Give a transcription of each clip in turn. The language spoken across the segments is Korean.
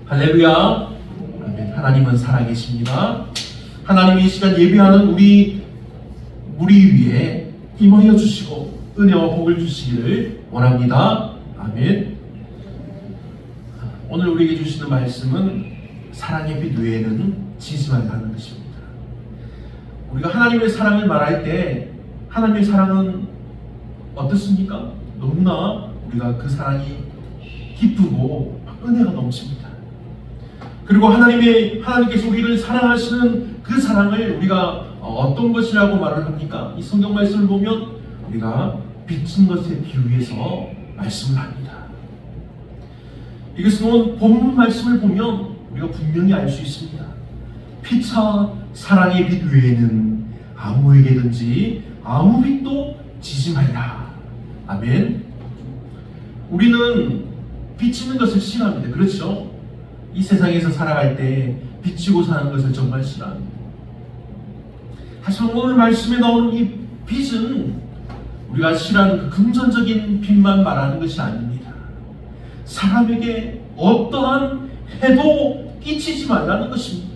할렐루야. 아멘. 하나님은 살아계십니다. 하나님이 이 시간 예배하는 우리 위에 임하여 주시고 은혜와 복을 주시기를 원합니다. 아멘. 오늘 우리에게 주시는 말씀은 사랑의 빛 외에는 지지 말라는 것입니다. 우리가 하나님의 사랑을 말할 때 하나님의 사랑은 어떻습니까? 너무나 우리가 그 사랑이 기쁘고 은혜가 넘칩니다. 그리고 하나님께서 우리를 사랑하시는 그 사랑을 우리가 어떤 것이라고 말을 합니까? 이 성경 말씀을 보면 우리가 비친 것에 비유해서 말씀을 합니다. 이것은 오늘 본문 말씀을 보면 우리가 분명히 알 수 있습니다. 피차 사랑의 빛 외에는 아무에게든지 아무 빛도 지지 말라. 아멘. 우리는 비치는 것을 싫어합니다. 그렇죠? 이 세상에서 살아갈 때 비치고 사는 것을 정말 싫어합니다. 하지만 오늘 말씀에 나오는 이 빛은 우리가 싫어하는 그 금전적인 빛만 말하는 것이 아닙니다. 사람에게 어떠한 해도 끼치지 말라는 것입니다.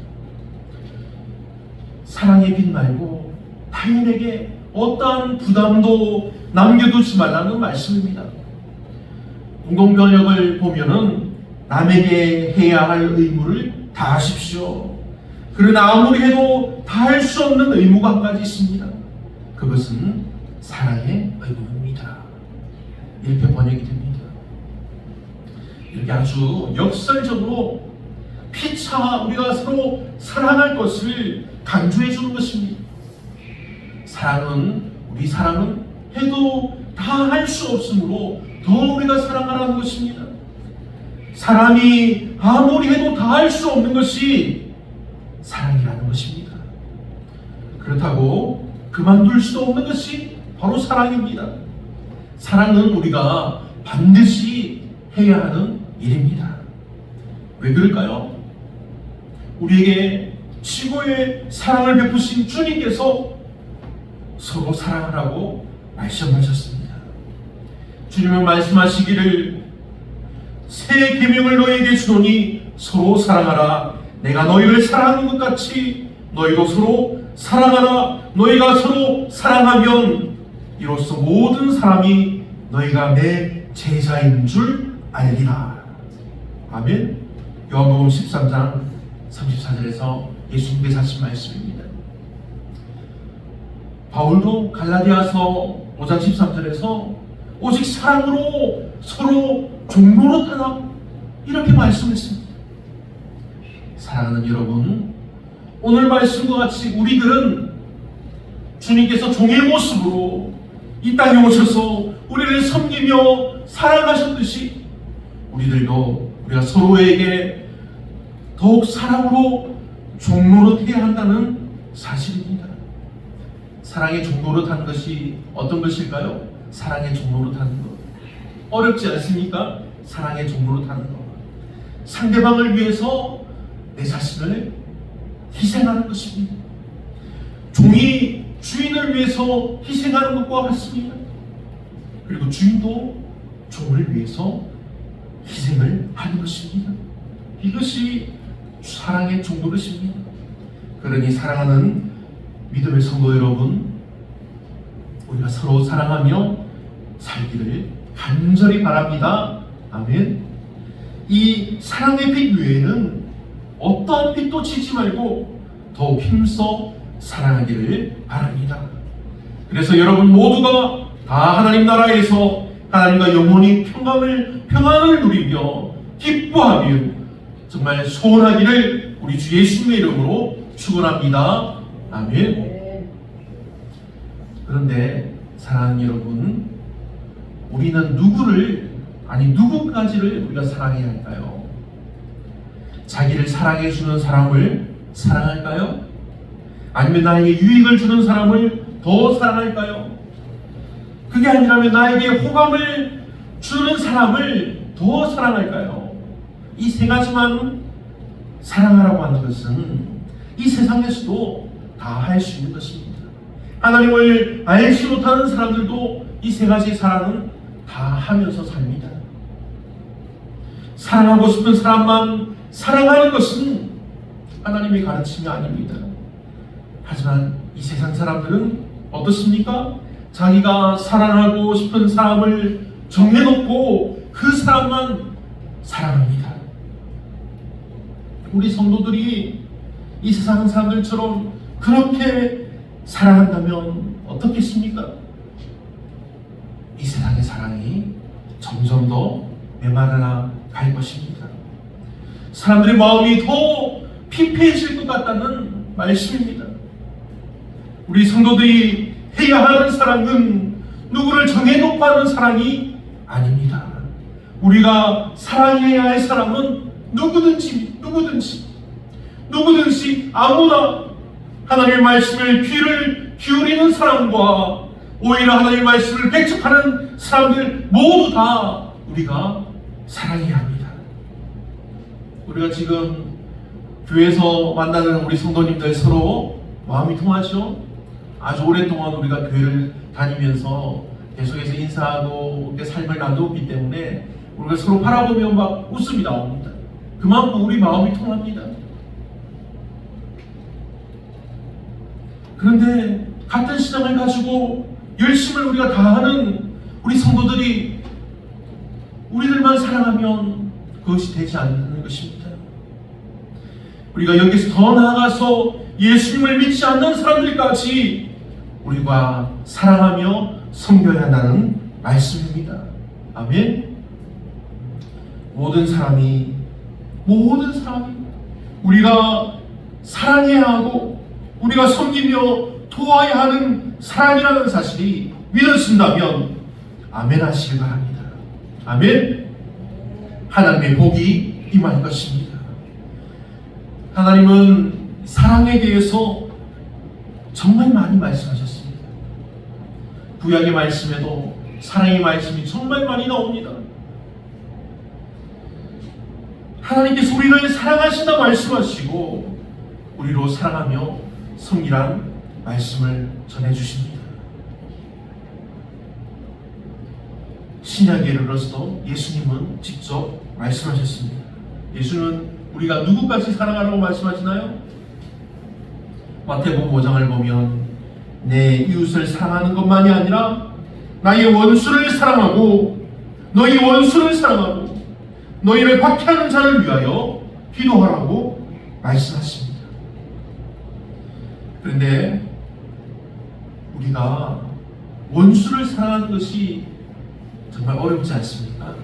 사랑의 빛 말고 타인에게 어떠한 부담도 남겨두지 말라는 말씀입니다. 공동번역을 보면은 남에게 해야 할 의무를 다하십시오. 그러나 아무리 해도 다할 수 없는 의무가 한 가지 있습니다. 그것은 사랑의 의무입니다. 이렇게 번역이 됩니다. 이렇게 아주 역설적으로 피차 우리가 서로 사랑할 것을 강조해 주는 것입니다. 우리 사랑은 해도 다 할 수 없으므로 더 우리가 사랑하라는 것입니다. 사람이 아무리 해도 다 할 수 없는 것이 사랑이라는 것입니다. 그렇다고 그만둘 수도 없는 것이 바로 사랑입니다. 사랑은 우리가 반드시 해야 하는 일입니다. 왜 그럴까요? 우리에게 최고의 사랑을 베푸신 주님께서 서로 사랑하라고 말씀하셨습니다. 주님은 말씀하시기를 새 계명을 너희에게 주노니 서로 사랑하라. 내가 너희를 사랑하는 것 같이 너희도 서로 사랑하라. 너희가 서로 사랑하면 이로써 모든 사람이 너희가 내 제자인 줄 알리라. 아멘. 요한복음 13장 34절에서 예수님께서 하신 말씀입니다. 바울도 갈라디아서 5장 13절에서 오직 사랑으로 서로 종노릇하라 이렇게 말씀했습니다. 사랑하는 여러분, 오늘 말씀과 같이 우리들은 주님께서 종의 모습으로 이 땅에 오셔서 우리를 섬기며 사랑하셨듯이 우리가 서로에게 더욱 사랑으로 종노릇해야 한다는 사실입니다. 사랑의 종노릇하는 것이 어떤 것일까요? 사랑의 종노릇하는 것 어렵지 않습니까? 사랑의 종노릇하는 것 상대방을 위해서 내 자신을 희생하는 것입니다. 종이 주인을 위해서 희생하는 것과 같습니다. 그리고 주인도 종을 위해서 희생을 하는 것입니다. 이것이 사랑의 종노릇입니다. 그러니 사랑하는 믿음의 성도 여러분, 우리가 서로 사랑하며 살기를 간절히 바랍니다. 아멘. 이 사랑의 빛 외에는 어떠한 빛도 지지 말고 더욱 힘써 사랑하기를 바랍니다. 그래서 여러분 모두가 다 하나님 나라에서 하나님과 영원히 평안을 누리며 기뻐하며 정말 소원하기를 우리 주 예수님의 이름으로 축원합니다. 아멘. 그런데 사랑하는 여러분, 우리는 누구까지를 우리가 사랑해야 할까요? 자기를 사랑해주는 사람을 사랑할까요? 아니면 나에게 유익을 주는 사람을 더 사랑할까요? 그게 아니라면 나에게 호감을 주는 사람을 더 사랑할까요? 이 세 가지만 사랑하라고 하는 것은 이 세상에서도 다 할 수 있는 것입니다. 하나님을 알지 못하는 사람들도 이 세 가지 사랑은 다 하면서 삽니다. 사랑하고 싶은 사람만 사랑하는 것은 하나님의 가르침이 아닙니다. 하지만 이 세상 사람들은 어떻습니까? 자기가 사랑하고 싶은 사람을 정해놓고 그 사람만 사랑합니다. 우리 성도들이 이 세상 사람들처럼 그렇게 사랑한다면 어떻겠습니까? 이 세상의 사랑이 점점 더 메마르나 갈 것입니다. 사람들의 마음이 더 피폐해질 것 같다는 말씀입니다. 우리 성도들이 해야 하는 사랑은 누구를 정해놓고 하는 사랑이 아닙니다. 우리가 사랑해야 할 사람은 누구든지 아무나 하나님의 말씀을 귀를 기울이는 사람과 오히려 하나님의 말씀을 배척하는 사람들 모두 다 우리가 사랑해야 합니다. 우리가 지금 교회에서 만나는 우리 성도님들 서로 마음이 통하죠? 아주 오랫동안 우리가 교회를 다니면서 계속해서 인사하고 삶을 나누었기 때문에 우리가 서로 바라보면 막 웃음이 나옵니다. 그만큼 우리 마음이 통합니다. 그런데 같은 신앙을 가지고 열심을 우리가 다하는 우리 성도들이 우리들만 사랑하면 그것이 되지 않는 것입니다. 우리가 여기서 더 나아가서 예수님을 믿지 않는 사람들까지 우리가 사랑하며 섬겨야 한다는 말씀입니다. 아멘. 모든 사람이 우리가 사랑해야 하고 우리가 섬기며 도와야 하는 사랑이라는 사실이 믿어진다면 아멘 하시기 바랍니다. 아멘. 하나님의 복이 임할 것입니다. 하나님은 사랑에 대해서 정말 많이 말씀하셨습니다. 구약의 말씀에도 사랑의 말씀이 정말 많이 나옵니다. 하나님께서 우리를 사랑하신다 말씀하시고 우리로 사랑하며 섬기란 말씀을 전해주십니다. 신약에 이르러서도 예수님은 직접 말씀하셨습니다. 예수는 우리가 누구까지 사랑하라고 말씀하시나요? 마태복음 5장을 보면 내 이웃을 사랑하는 것만이 아니라 나의 원수를 사랑하고 너희 원수를 사랑하고 너희를 박해하는 자를 위하여 기도하라고 말씀하십니다. 그런데 우리가 원수를 사랑하는 것이 정말 어렵지 않습니까?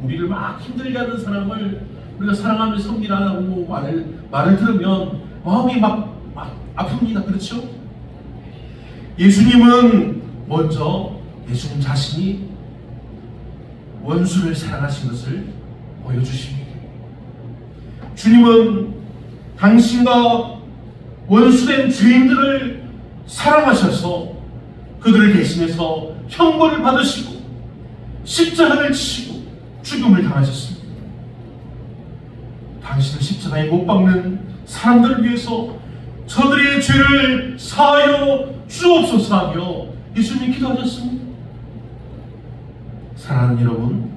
우리를 막 힘들게 하는 사람을 우리가 사랑하며 섬기라고 말을 들으면 마음이 막 아픕니다. 그렇죠? 예수님은 먼저 예수님 자신이 원수를 사랑하신 것을 보여주십니다. 주님은 당신과 원수된 죄인들을 사랑하셔서 그들을 대신해서 형벌을 받으시고 십자가를 치시고 죽음을 당하셨습니다. 당신은 십자가에 못 박는 사람들을 위해서 저들의 죄를 사하여 주옵소서 하며 예수님이 기도하셨습니다. 사랑하는 여러분,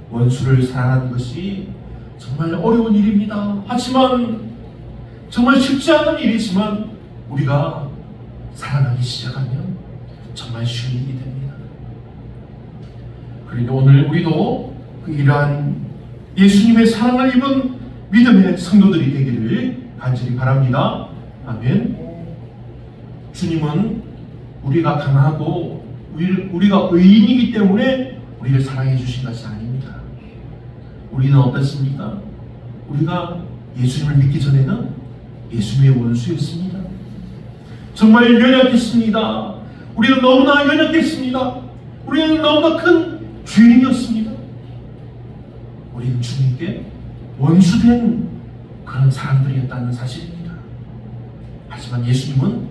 원수를 사랑하는 것이 정말 어려운 일입니다. 하지만 정말 쉽지 않은 일이지만 우리가 사랑하기 시작하면 정말 쉬운 일이 됩니다. 그리고 오늘 우리도 이러한 예수님의 사랑을 입은 믿음의 성도들이 되기를 간절히 바랍니다. 아멘. 주님은 우리가 강하고 우리가 의인이기 때문에 우리를 사랑해 주신 것이 아닙니다. 우리는 어떻습니까? 우리가 예수님을 믿기 전에는 예수님의 원수였습니다. 정말 연약했습니다. 우리는 너무나 연약했습니다. 우리는 너무나 큰 죄인이었습니다. 우리는 주님께 원수된 그런 사람들이었다는 사실입니다. 하지만 예수님은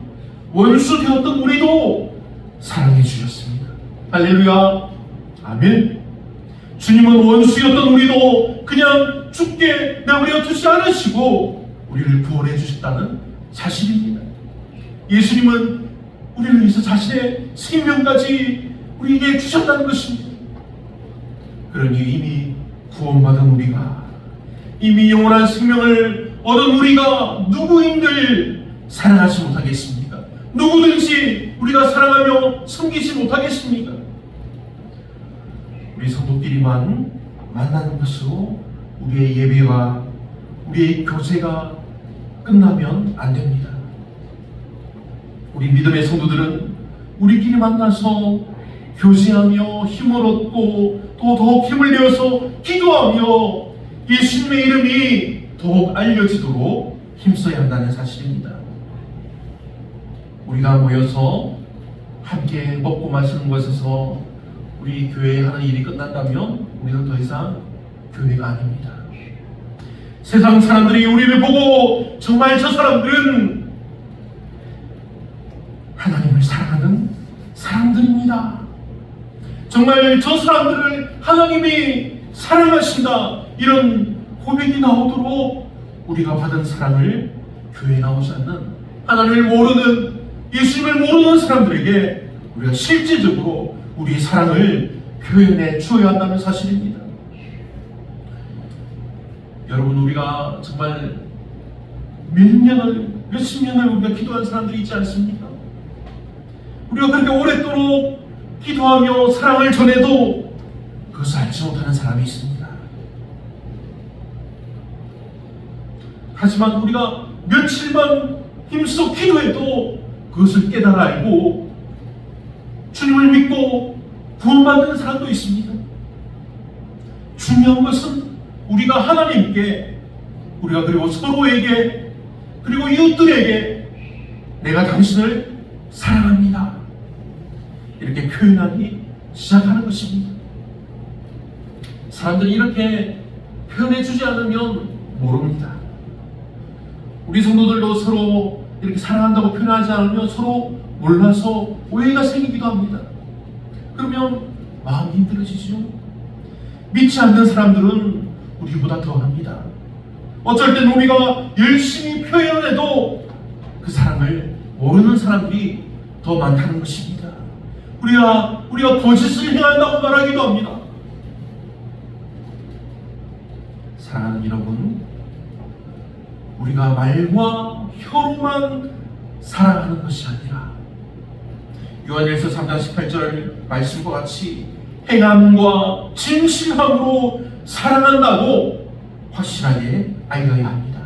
원수 되었던 우리도 사랑해 주셨습니다. 할렐루야. 아멘. 주님은 원수였던 우리도 그냥 죽게 내버려 두지 않으시고 우리를 구원해 주셨다는 사실입니다. 예수님은 우리를 위해서 자신의 생명까지 우리에게 주셨다는 것입니다. 그러니 이미 구원받은 우리가 이미 영원한 생명을 얻은 우리가 누구인들 사랑하지 못하겠습니까? 누구든지 우리가 사랑하며 섬기지 못하겠습니까? 우리 성도끼리만 만나는 것으로 우리의 예배와 우리의 교제가 끝나면 안 됩니다. 우리 믿음의 성도들은 우리끼리 만나서 교제하며 힘을 얻고 또 더욱 힘을 내어서 기도하며 예수님의 이름이 더욱 알려지도록 힘써야 한다는 사실입니다. 우리가 모여서 함께 먹고 마시는 것에서 우리 교회에 하는 일이 끝난다면 우리는 더 이상 교회가 아닙니다. 세상 사람들이 우리를 보고 정말 저 사람들은 하나님을 사랑하는 사람들입니다. 정말 저 사람들을 하나님이 사랑하신다, 이런 고백이 나오도록 우리가 받은 사랑을 교회에 나오지 않는, 하나님을 모르는, 예수님을 모르는 사람들에게 우리가 실제적으로 우리의 사랑을 표현해 주어야 한다는 사실입니다. 여러분, 우리가 정말 몇십 년을 우리가 기도한 사람들이 있지 않습니까? 우리가 그렇게 오랫도록 기도하며 사랑을 전해도 그것을 알지 못하는 사람이 있습니다. 하지만 우리가 며칠만 힘써 기도해도 그것을 깨달아 알고 주님을 믿고 구원받는 사람도 있습니다. 중요한 것은 우리가 하나님께, 우리가 그리고 서로에게, 그리고 이웃들에게 내가 당신을 사랑합니다, 이렇게 표현하기 시작하는 것입니다. 사람들이 이렇게 표현해주지 않으면 모릅니다. 우리 성도들도 서로 이렇게 사랑한다고 표현하지 않으면 서로 몰라서 오해가 생기기도 합니다. 그러면 마음이 힘들어지죠. 믿지 않는 사람들은 우리보다 더 합니다. 어쩔 땐 우리가 열심히 표현해도 그 사랑을 모르는 사람들이 더 많다는 것입니다. 우리가 거짓을 행한다고 말하기도 합니다. 사랑하는 여러분, 우리가 말과 혀로만 사랑하는 것이 아니라 요한일서 3장 18절 말씀과 같이 행함과 진실함으로 사랑한다고 확실하게 알려야 합니다.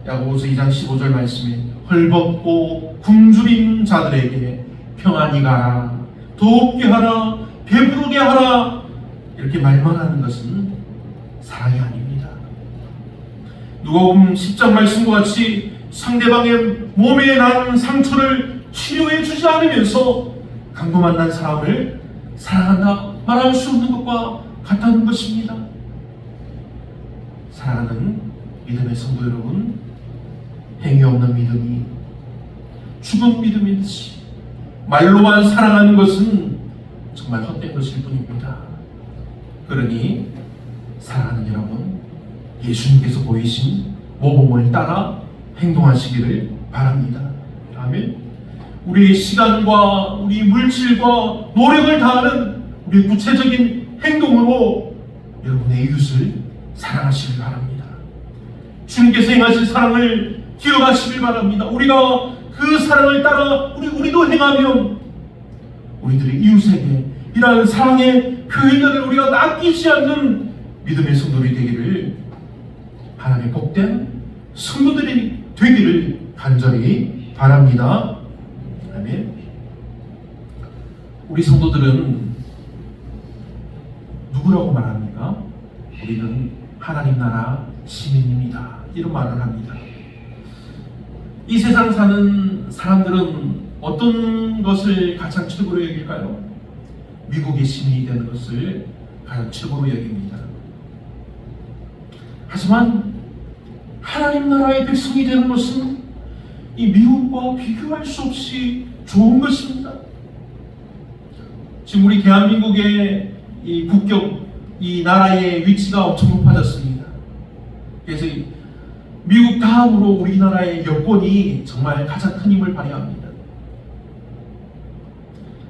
야고보서 2장 15절 말씀에 헐벗고 굶주린 자들에게 평안히 가라, 돕게 하라, 배부르게 하라, 이렇게 말만 하는 것은 사랑이 아닙니다. 누가복음 10장 말씀과 같이 상대방의 몸에 난 상처를 치료해 주지 않으면서 강도 만난 사람을 사랑한다 말할 수 없는 것과 같다는 것입니다. 사랑하는 믿음의 성도 여러분, 행위 없는 믿음이 죽은 믿음이듯이 말로만 사랑하는 것은 정말 헛된 것일 뿐입니다. 그러니 사랑하는 여러분, 예수님께서 보이신 모범을 따라 행동하시기를 바랍니다. 아멘. 우리의 시간과 우리 물질과 노력을 다하는 우리 구체적인 행동으로 여러분의 이웃을 사랑하시길 바랍니다. 주님께서 행하신 사랑을 기억하시길 바랍니다. 우리가 그 사랑을 따라 우리도 행하면 우리들의 이웃에게 이러한 사랑의 표현들을 우리가 낚이지 않는 믿음의 성도들이 되기를, 하나님의 복된 성도들이 되기를 간절히 바랍니다. 아멘. 우리 성도들은 누구라고 말합니까? 우리는 하나님 나라 시민입니다, 이런 말을 합니다. 이 세상 사는 사람들은 어떤 것을 가장 최고로 여길까요? 미국의 시민이 되는 것을 가장 최고로 여깁니다. 하지만 하나님 나라의 백성이 되는 것은 이 미국과 비교할 수 없이 좋은 것입니다. 지금 우리 대한민국의 이 국격, 이 나라의 위치가 엄청 높아졌습니다. 그래서 미국 다음으로 우리나라의 여권이 정말 가장 큰 힘을 발휘합니다.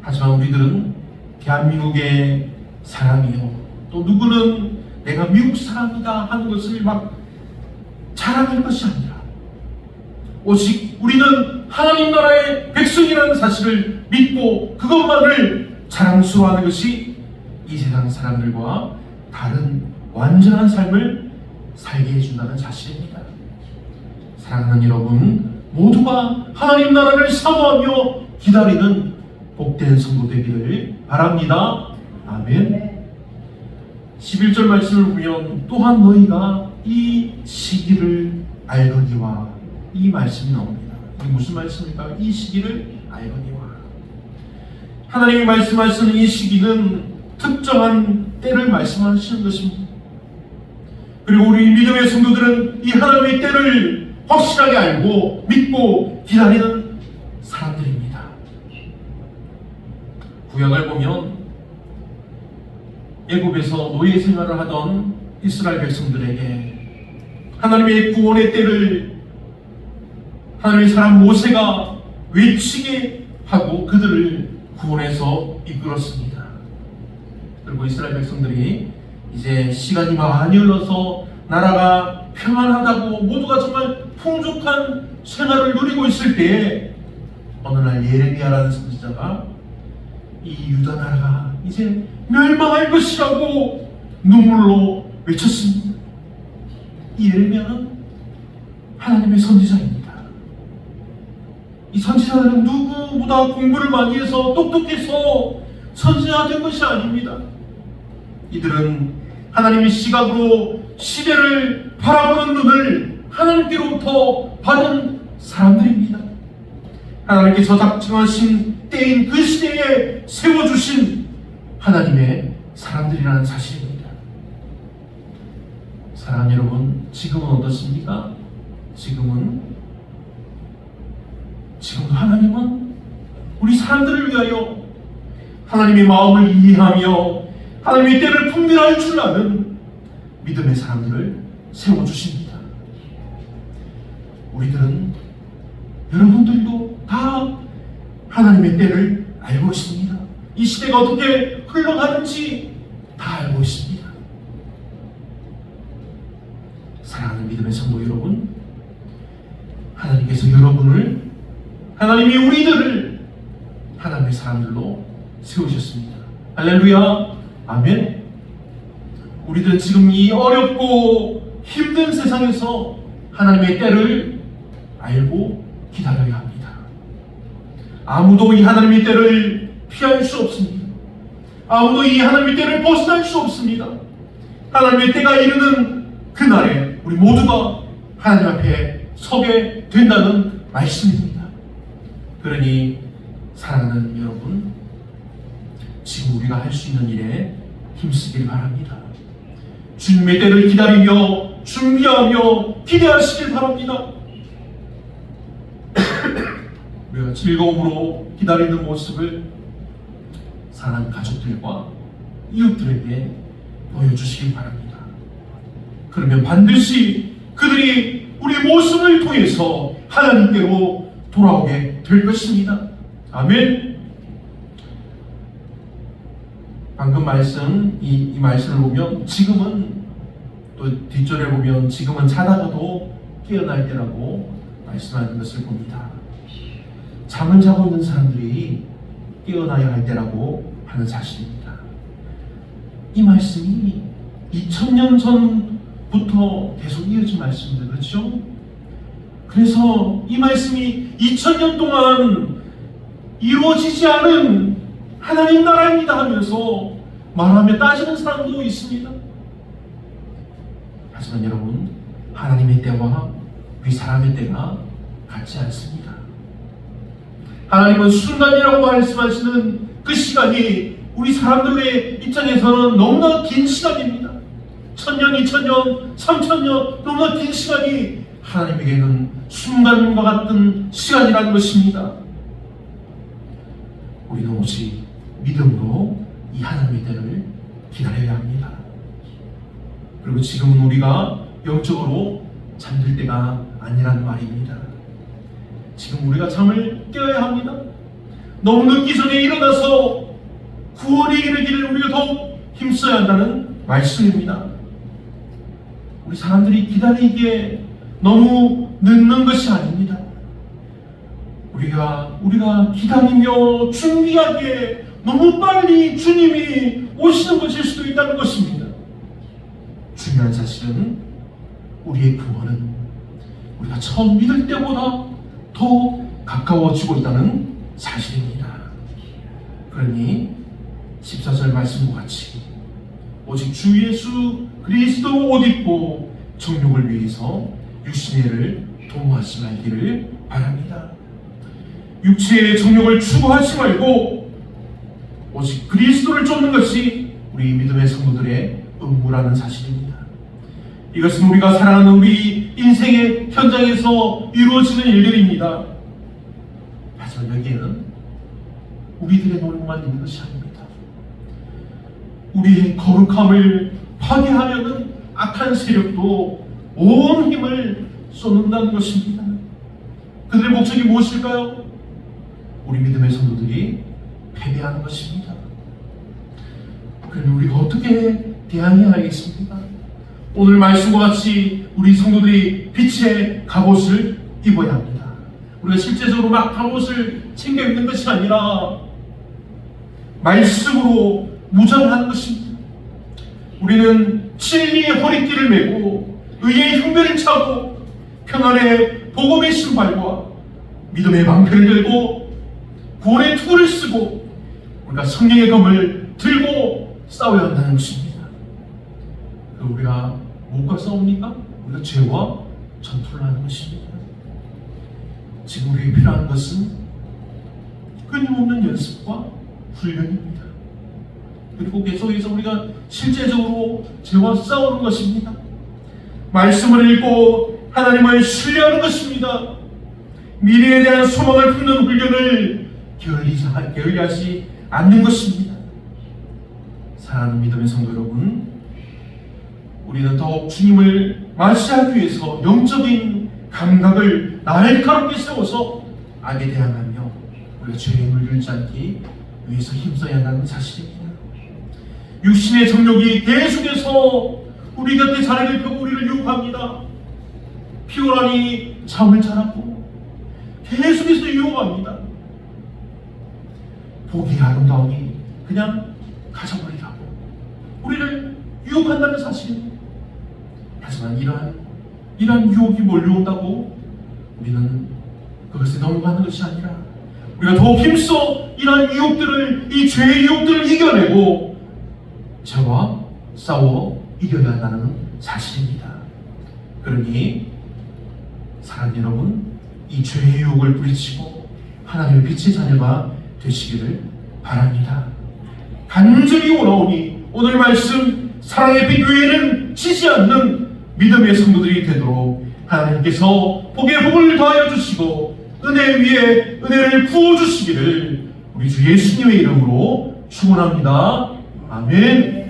하지만 우리들은 대한민국의 사람이요, 또 누구는 내가 미국 사람이다 하는 것을 막 자랑할 것이 아니라 오직 우리는 하나님 나라의 백성이라는 사실을 믿고 그것만을 자랑스러워하는 것이 이 세상 사람들과 다른 완전한 삶을 살게 해준다는 사실입니다. 사랑하는 여러분, 모두가 하나님 나라를 사모하며 기다리는 복된 성도 되기를 바랍니다. 아멘. 11절 말씀을 보면 또한 너희가 이 시기를 알거니와 이 말씀이 나옵니다. 이게 무슨 말씀입니까? 이 시기를 알거니와. 하나님이 말씀하시는 이 시기는 특정한 때를 말씀하시는 것입니다. 그리고 우리 믿음의 성도들은 이 하나님의 때를 확실하게 알고 믿고 기다리는 사람들입니다. 구약을 보면 애굽에서 노예 생활을 하던 이스라엘 백성들에게 하나님의 구원의 때를 하나님의 사람 모세가 외치게 하고 그들을 구원해서 이끌었습니다. 그리고 이스라엘 백성들이 이제 시간이 많이 흘러서 나라가 평안하다고 모두가 정말 풍족한 생활을 누리고 있을 때에 어느 날 예레미야라는 선지자가 이 유다 나라가 이제 멸망할 것이라고 눈물로 외쳤습니다. 이 예레미야는 하나님의 선지자입니다. 이 선지자들은 누구보다 공부를 많이 해서 똑똑해서 선지자가 된 것이 아닙니다. 이들은 하나님의 시각으로 시대를 바라보는 눈을 하나님께로부터 받은 사람들입니다. 하나님께서 작정하신 때인 그 시대에 세워주신 하나님의 사람들이라는 사실입니다. 사랑하는 여러분, 지금은 어떻습니까? 지금도 하나님은 우리 사람들을 위하여 하나님의 마음을 이해하며 하나님의 때를 분별할 줄 아는 믿음의 사람들을 세워주십니다. 우리들은, 여러분들도 다 하나님의 때를 알고 있습니다. 이 시대가 어떻게 흘러가는지 다 알고 있습니다. 사랑하는 믿음의 성도 여러분, 하나님께서 여러분을, 하나님이 우리들을 하나님의 사람들로 세우셨습니다. 할렐루야, 아멘. 우리들은 지금 이 어렵고 힘든 세상에서 하나님의 때를 알고 기다려야 합니다. 아무도 이 하나님의 때를 피할 수 없습니다. 아무도 이 하나님의 때를 벗어날 수 없습니다. 하나님의 때가 이르는 그날에 우리 모두가 하나님 앞에 서게 된다는 말씀입니다. 그러니 사랑하는 여러분, 지금 우리가 할 수 있는 일에 힘쓰길 바랍니다. 주님의 때를 기다리며 준비하며 기대하시길 바랍니다. 우리가 즐거움으로 기다리는 모습을 사랑하는 가족들과 이웃들에게 보여주시길 바랍니다. 그러면 반드시 그들이 우리 모습을 통해서 하나님께로 돌아오게 될 것입니다. 아멘. 방금 말씀, 이 말씀을 보면 지금은, 또 뒷절에 보면 지금은 자다가도 깨어날 때라고 말씀하는 것을 봅니다. 잠을 자고 있는 사람들이 깨어나야 할 때라고 하는 사실입니다. 이 말씀이 2000년 전부터 계속 이어진 말씀입니다. 그렇죠? 그래서 이 말씀이 2000년 동안 이루어지지 않은 하나님 나라입니다 하면서 말하며 따지는 사람도 있습니다. 하지만 여러분, 하나님의 때와 우리 사람의 때가 같지 않습니다. 하나님은 순간이라고 말씀하시는 그 시간이 우리 사람들의 입장에서는 너무나 긴 시간입니다. 1000년, 2000년, 3000년, 너무나 긴 시간이 하나님에게는 순간과 같은 시간이라는 것입니다. 우리는 오직 믿음으로 이 하나님의 때를 기다려야 합니다. 그리고 지금은 우리가 영적으로 잠들 때가 아니라는 말입니다. 지금 우리가 잠을 깨어야 합니다. 너무 늦기 전에 일어나서 구원이 이르기를 우리가 더욱 힘써야 한다는 말씀입니다. 우리 사람들이 기다리기에 너무 늦는 것이 아닙니다. 우리가 기다리며 준비하기에 너무 빨리 주님이 오시는 것일 수도 있다는 것입니다. 중요한 사실은 우리의 구원은 우리가 처음 믿을 때보다 더 가까워지고 있다는 사실입니다. 그러니 14절 말씀과 같이 오직 주 예수 그리스도 옷 입고 정욕을 위해서 육신의 일을 도모하지 말기를 바랍니다. 육체의 정욕을 추구하지 말고 오직 그리스도를 쫓는 것이 우리 믿음의 성도들의 의무라는 사실입니다. 이것은 우리가 살아가는 우리 인생의 현장에서 이루어지는 일들입니다. 하지만 여기에는 우리들의 노력만 있는 것이 아닙니다. 우리의 거룩함을 파괴하려는 악한 세력도 온 힘을 쏟는다는 것입니다. 그들의 목적이 무엇일까요? 우리 믿음의 성도들이 패배하는 것입니다. 그럼 우리가 어떻게 대항해야 하겠습니까? 오늘 말씀과 같이 우리 성도들이 빛의 갑옷을 입어야 합니다. 우리가 실제적으로 막 갑옷을 챙겨 입는 것이 아니라 말씀으로 무장하는 것입니다. 우리는 진리의 허리띠를 메고 의의 흉배를 차고 평안의 복음의 신발과 믿음의 방패를 들고 구원의 투구를 쓰고 우리가 성령의 검을 들고 싸워야 한다는 것입니다. 우리가 무엇과 싸웁니까? 우리가 죄와 전투를 하는 것입니다. 지금 우리에게 필요한 것은 끊임없는 연습과 훈련입니다. 그리고 계속해서 우리가 실제적으로 죄와 싸우는 것입니다. 말씀을 읽고 하나님을 신뢰하는 것입니다. 미래에 대한 소망을 품는 훈련을 게을리하지 않는 것입니다. 사랑하는 믿음의 성도 여러분, 우리는 더욱 주님을 맞이하기 위해서 영적인 감각을 날카롭게 세워서 악에 대항하며 우리가 죄에 물들지 않기 위해서 힘써야 한다는 사실입니다. 육신의 정욕이 계속해서 우리 곁에 자리를 펴고 우리를 유혹합니다. 피곤하니 잠을 자라고 계속해서 유혹합니다. 보기 아름다우니 그냥 가져버리라고 우리를 유혹한다는 사실입니다. 하지만 이러한 유혹이 몰려온다고 우리는 그것에 넘어가는 것이 아니라 우리가 더 힘써 이러한 유혹들을, 이 죄의 유혹들을 이겨내고 죄와 싸워 이겨야 한다는 사실입니다. 그러니 사랑하는 여러분, 이 죄의 유혹을 뿌리치고 하나님의 빛의 자녀가 되시기를 바랍니다. 간절히 원하오니 오늘 말씀 사랑의 빛 외에는 지지 않는 믿음의 성도들이 되도록 하나님께서 복의 복을 더하여 주시고 은혜 위에 은혜를 부어주시기를 우리 주 예수님의 이름으로 축원합니다. 아멘.